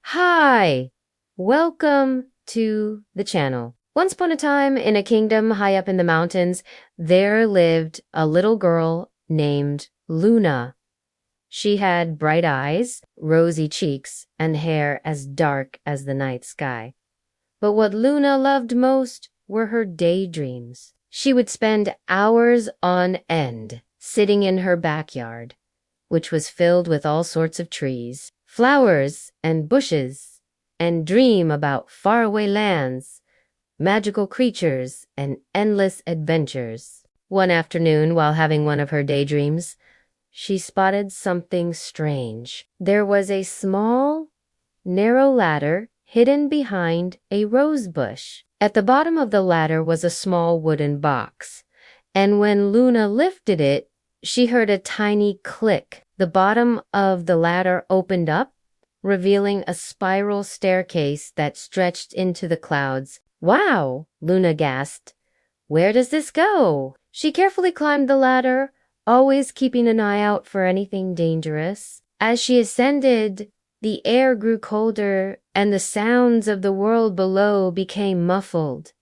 Hi! Welcome to the channel. Once upon a time, in a kingdom high up in the mountains, there lived a little girl named Luna. She had bright eyes, rosy cheeks, and hair as dark as the night sky. But what Luna loved most were her daydreams. She would spend hours on end sitting in her backyard, which was filled with all sorts of trees, flowers, and bushes, and dream about faraway lands, magical creatures, and endless adventures. One afternoon, while having one of her daydreams, she spotted something strange. There was a small, narrow ladder hidden behind a rose bush. At the bottom of the ladder was a small wooden box, and when Luna lifted it, she heard a tiny click. The bottom of the ladder opened up, revealing a spiral staircase that stretched into the clouds. "Wow!" Luna gasped. "Where does this go?" She carefully climbed the ladder, always keeping an eye out for anything dangerous. As she ascended, the air grew colder and the sounds of the world below became muffled,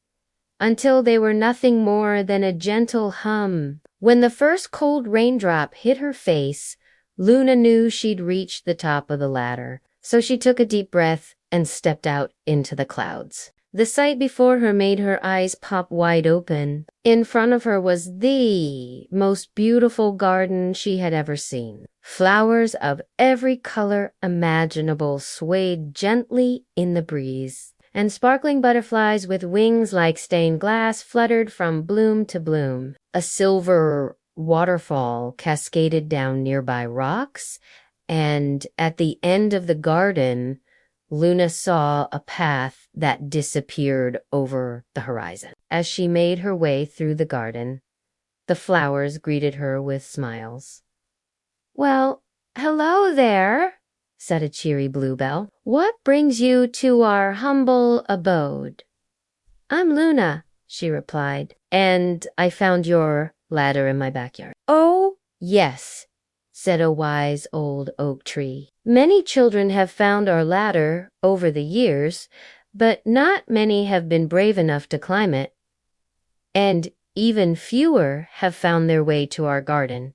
until they were nothing more than a gentle hum. When the first cold raindrop hit her face, Luna knew she'd reached the top of the ladder, so she took a deep breath and stepped out into the clouds. The sight before her made her eyes pop wide open. In front of her was the most beautiful garden she had ever seen. Flowers of every color imaginable swayed gently in the breeze, and sparkling butterflies with wings like stained glass fluttered from bloom to bloom. A silver waterfall cascaded down nearby rocks, and at the end of the garden, Luna saw a path that disappeared over the horizon. As she made her way through the garden, the flowers greeted her with smiles. "Well, hello there," said a cheery bluebell. "What brings you to our humble abode?" "I'm Luna," she replied, "and I found your ladder in my backyard." "Oh, yes," said a wise old oak tree. "Many children have found our ladder over the years, but not many have been brave enough to climb it. And even fewer have found their way to our garden."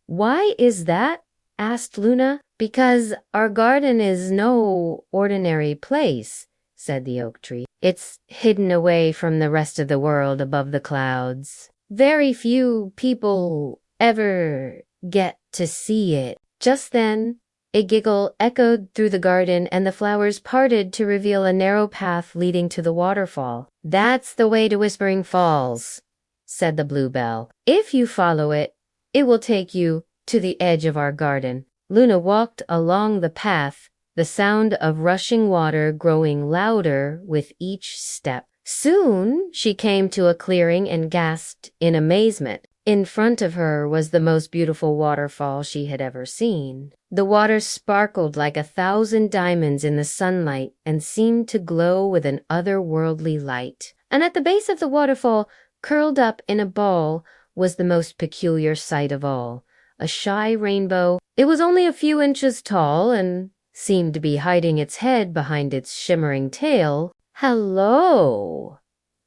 "Why is that?" asked Luna. "Because our garden is no ordinary place," said the oak tree. "It's hidden away from the rest of the world above the clouds. Very few people ever get to see it." Just then, a giggle echoed through the garden and the flowers parted to reveal a narrow path leading to the waterfall. "That's the way to Whispering Falls," said the bluebell. "If you follow it, it will take you to the edge of our garden." Luna walked along the path, the sound of rushing water growing louder with each step. Soon she came to a clearing and gasped in amazement. In front of her was the most beautiful waterfall she had ever seen. The water sparkled like 1,000 diamonds in the sunlight and seemed to glow with an otherworldly light. And at the base of the waterfall, curled up in a ball, was the most peculiar sight of all, a shy rainbow. It was only a few inches tall and seemed to be hiding its head behind its shimmering tail. "Hello,"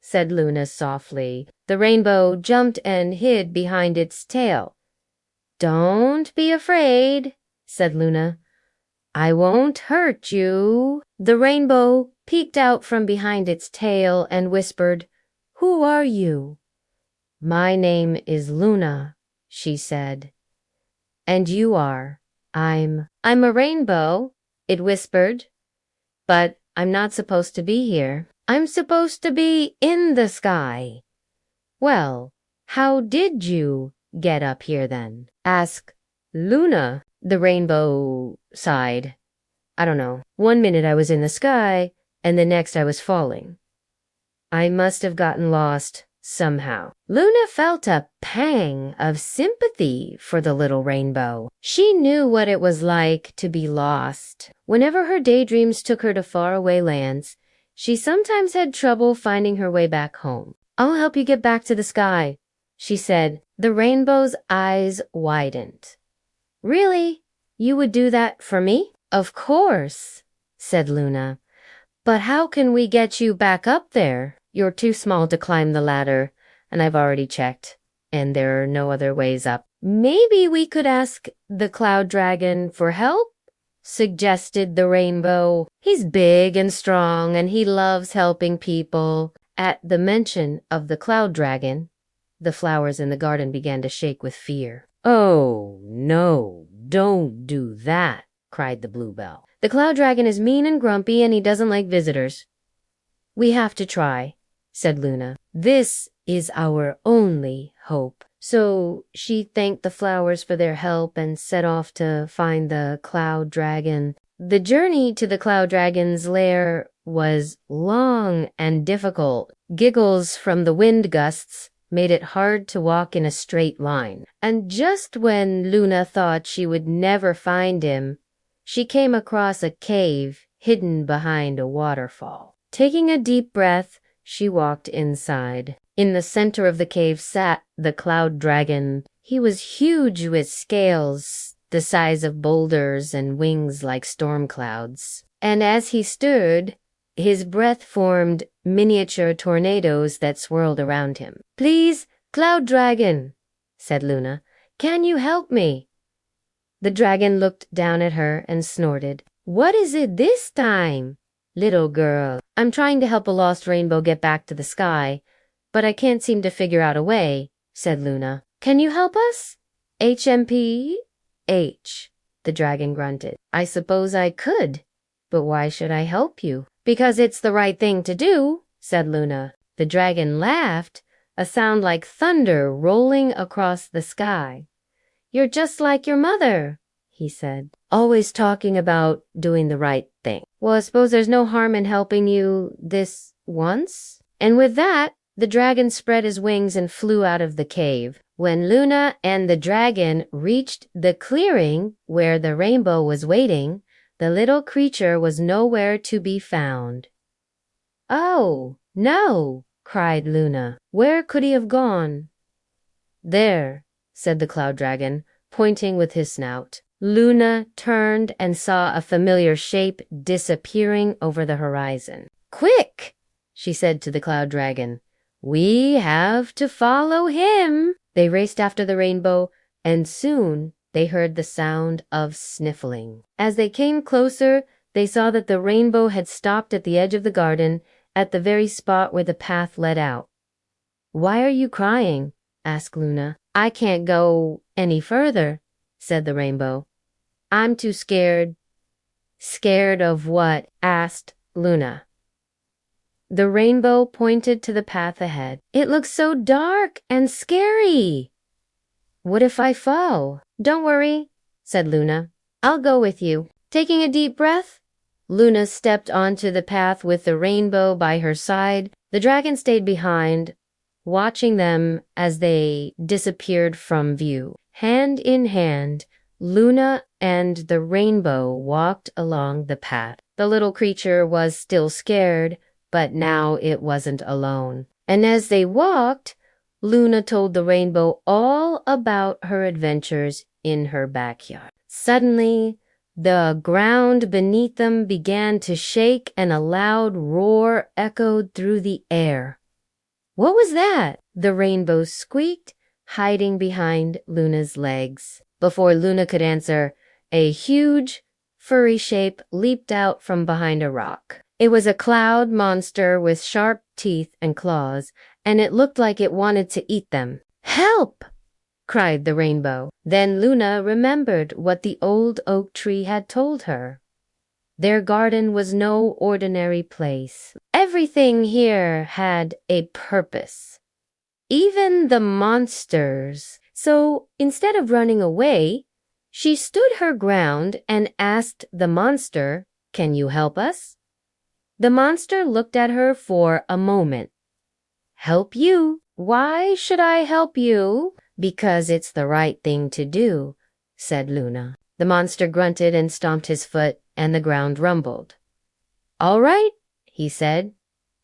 said Luna softly. The rainbow jumped and hid behind its tail. "Don't be afraid," said Luna. "I won't hurt you." The rainbow peeked out from behind its tail and whispered, "Who are you?" "My name is Luna," she said. "And you are?" I'm a rainbow," it whispered. "But I'm not supposed to be here. I'm supposed to be in the sky." "Well, how did you get up here then?" "Ask Luna," the rainbow sighed. "I don't know. One minute I was in the sky, and the next I was falling. I must have gotten lost somehow." Luna felt a pang of sympathy for the little rainbow. She knew what it was like to be lost. Whenever her daydreams took her to faraway lands, she sometimes had trouble finding her way back home. "I'll help you get back to the sky," she said. The rainbow's eyes widened. "Really? You would do that for me?" "Of course," said Luna. "But how can we get you back up there? You're too small to climb the ladder, and I've already checked, and there are no other ways up." "Maybe we could ask the Cloud Dragon for help?" suggested the Rainbow. "He's big and strong, and he loves helping people." At the mention of the Cloud Dragon, the flowers in the garden began to shake with fear. "Oh, no, don't do that," cried the Bluebell. "The Cloud Dragon is mean and grumpy, and he doesn't like visitors." "We have to try," said Luna. "This is our only hope." So she thanked the flowers for their help and set off to find the Cloud Dragon. The journey to the Cloud Dragon's lair was long and difficult. Giggles from the wind gusts made it hard to walk in a straight line. And just when Luna thought she would never find him, she came across a cave hidden behind a waterfall. Taking a deep breath, she walked inside. In the center of the cave sat the Cloud Dragon. He was huge with scales the size of boulders and wings like storm clouds. And as he stood, his breath formed miniature tornadoes that swirled around him. "Please, Cloud Dragon," said Luna, "can you help me?" The dragon looked down at her and snorted. "What is it this time, little girl?" "I'm trying to help a lost rainbow get back to the sky, but I can't seem to figure out a way," said Luna. "Can you help us?" "HMP? H," the dragon grunted. "I suppose I could, but why should I help you?" "Because it's the right thing to do," said Luna. The dragon laughed, a sound like thunder rolling across the sky. "You're just like your mother," he said, "always talking about doing the right thing. Well, I suppose there's no harm in helping you this once." And with that, the dragon spread his wings and flew out of the cave. When Luna and the dragon reached the clearing where the rainbow was waiting, the little creature was nowhere to be found. "Oh, no!" cried Luna. "Where could he have gone?" "There," said the Cloud Dragon, pointing with his snout. Luna turned and saw a familiar shape disappearing over the horizon. "Quick!" she said to the Cloud Dragon. "We have to follow him." They raced after the rainbow, and soon they heard the sound of sniffling. As they came closer, they saw that the rainbow had stopped at the edge of the garden, at the very spot where the path led out. "Why are you crying?" asked Luna. "I can't go any further," said the rainbow. "I'm too scared." "Scared of what?" asked Luna. The rainbow pointed to the path ahead. "It looks so dark and scary." "What if I fall?" "Don't worry," said Luna. "I'll go with you." Taking a deep breath, Luna stepped onto the path with the rainbow by her side. The dragon stayed behind, watching them as they disappeared from view. Hand in hand, Luna and the rainbow walked along the path. The little creature was still scared, but now it wasn't alone. And as they walked, Luna told the rainbow all about her adventures in her backyard. Suddenly, the ground beneath them began to shake and a loud roar echoed through the air. "What was that?" the rainbow squeaked, hiding behind Luna's legs. Before Luna could answer, a huge, furry shape leaped out from behind a rock. It was a cloud monster with sharp teeth and claws, and it looked like it wanted to eat them. "Help!" cried the rainbow. Then Luna remembered what the old oak tree had told her. Their garden was no ordinary place. Everything here had a purpose, even the monsters. So instead of running away, she stood her ground and asked the monster, "Can you help us?" The monster looked at her for a moment. "Help you? Why should I help you?" "Because it's the right thing to do," said Luna. The monster grunted and stomped his foot, and the ground rumbled. "All right," he said.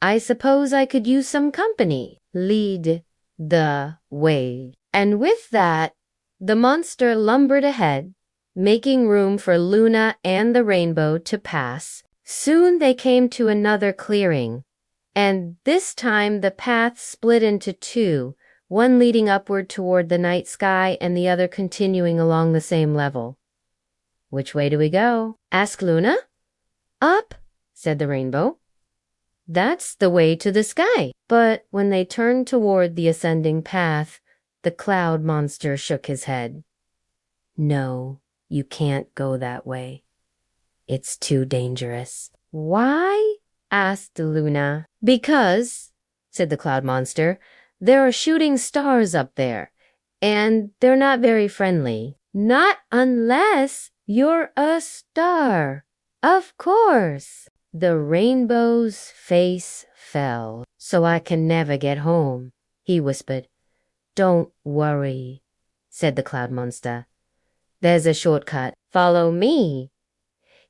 "I suppose I could use some company. Lead the way." And with that, the monster lumbered ahead, making room for Luna and the rainbow to pass Soon they came to another clearing, and this time the path split into two, one leading upward toward the night sky and the other continuing along the same level. "Which way do we go?" asked Luna. "Up," said the rainbow. "That's the way to the sky." But when they turned toward the ascending path, the cloud monster shook his head. "No, you can't go that way. It's too dangerous." "Why?" asked Luna. "Because," said the cloud monster, "there are shooting stars up there, and they're not very friendly." "Not unless you're a star, of course." The rainbow's face fell. "So I can never get home," he whispered. "Don't worry," said the cloud monster. "There's a shortcut. Follow me."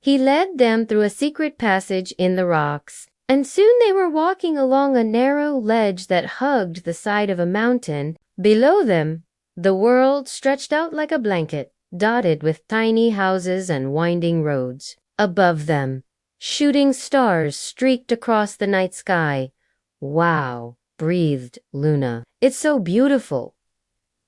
He led them through a secret passage in the rocks, and soon they were walking along a narrow ledge that hugged the side of a mountain. Below them, the world stretched out like a blanket, dotted with tiny houses and winding roads. Above them, shooting stars streaked across the night sky. "Wow," breathed Luna. "It's so beautiful."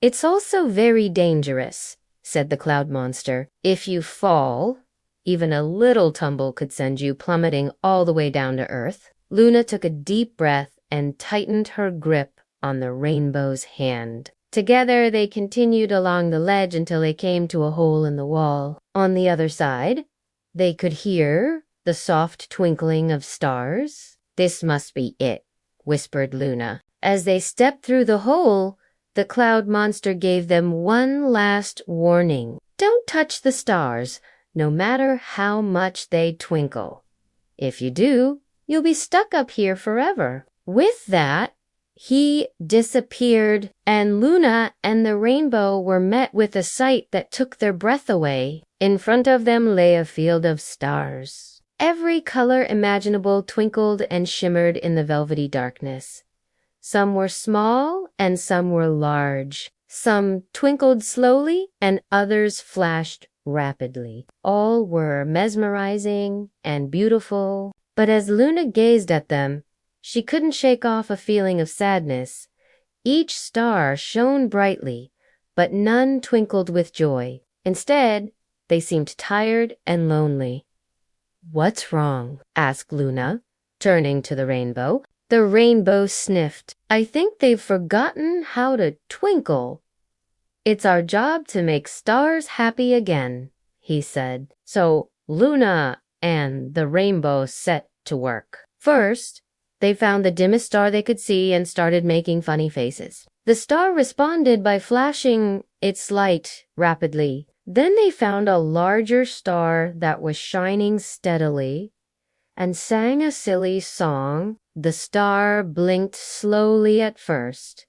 "It's also very dangerous," said the cloud monster. "If you fall, even a little tumble could send you plummeting all the way down to earth." Luna took a deep breath and tightened her grip on the rainbow's hand. Together they continued along the ledge until they came to a hole in the wall. On the other side, they could hear the soft twinkling of stars. "This must be it," whispered Luna. As they stepped through the hole, the cloud monster gave them one last warning. "Don't touch the stars, no matter how much they twinkle. If you do, you'll be stuck up here forever." With that, he disappeared, and Luna and the rainbow were met with a sight that took their breath away. In front of them lay a field of stars. Every color imaginable twinkled and shimmered in the velvety darkness. Some were small and some were large. Some twinkled slowly and others flashed rapidly. All were mesmerizing and beautiful, but as Luna gazed at them, she couldn't shake off a feeling of sadness. Each star shone brightly, but none twinkled with joy. Instead, they seemed tired and lonely. "What's wrong?" asked Luna, turning to the rainbow. The rainbow sniffed. "I think they've forgotten how to twinkle." "It's our job to make stars happy again," he said. So Luna and the rainbow set to work. First, they found the dimmest star they could see and started making funny faces. The star responded by flashing its light rapidly. Then they found a larger star that was shining steadily and sang a silly song. The star blinked slowly at first,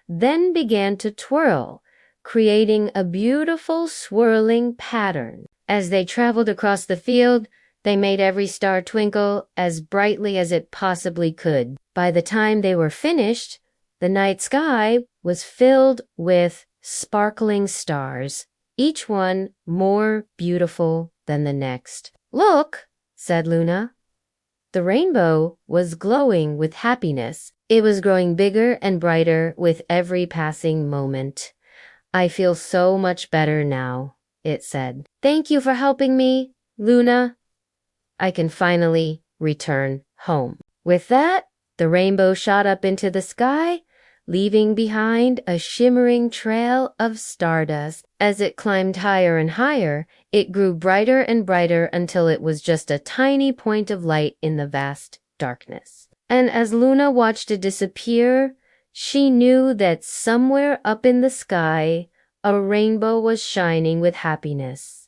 then began to twirl, creating a beautiful swirling pattern. As they traveled across the field, they made every star twinkle as brightly as it possibly could. By the time they were finished, the night sky was filled with sparkling stars, each one more beautiful than the next. "Look," said Luna. The rainbow was glowing with happiness. It was growing bigger and brighter with every passing moment. "I feel so much better now," it said. "Thank you for helping me, Luna. I can finally return home." With that, the rainbow shot up into the sky, leaving behind a shimmering trail of stardust. As it climbed higher and higher, it grew brighter and brighter until it was just a tiny point of light in the vast darkness. And as Luna watched it disappear, she knew that somewhere up in the sky, a rainbow was shining with happiness.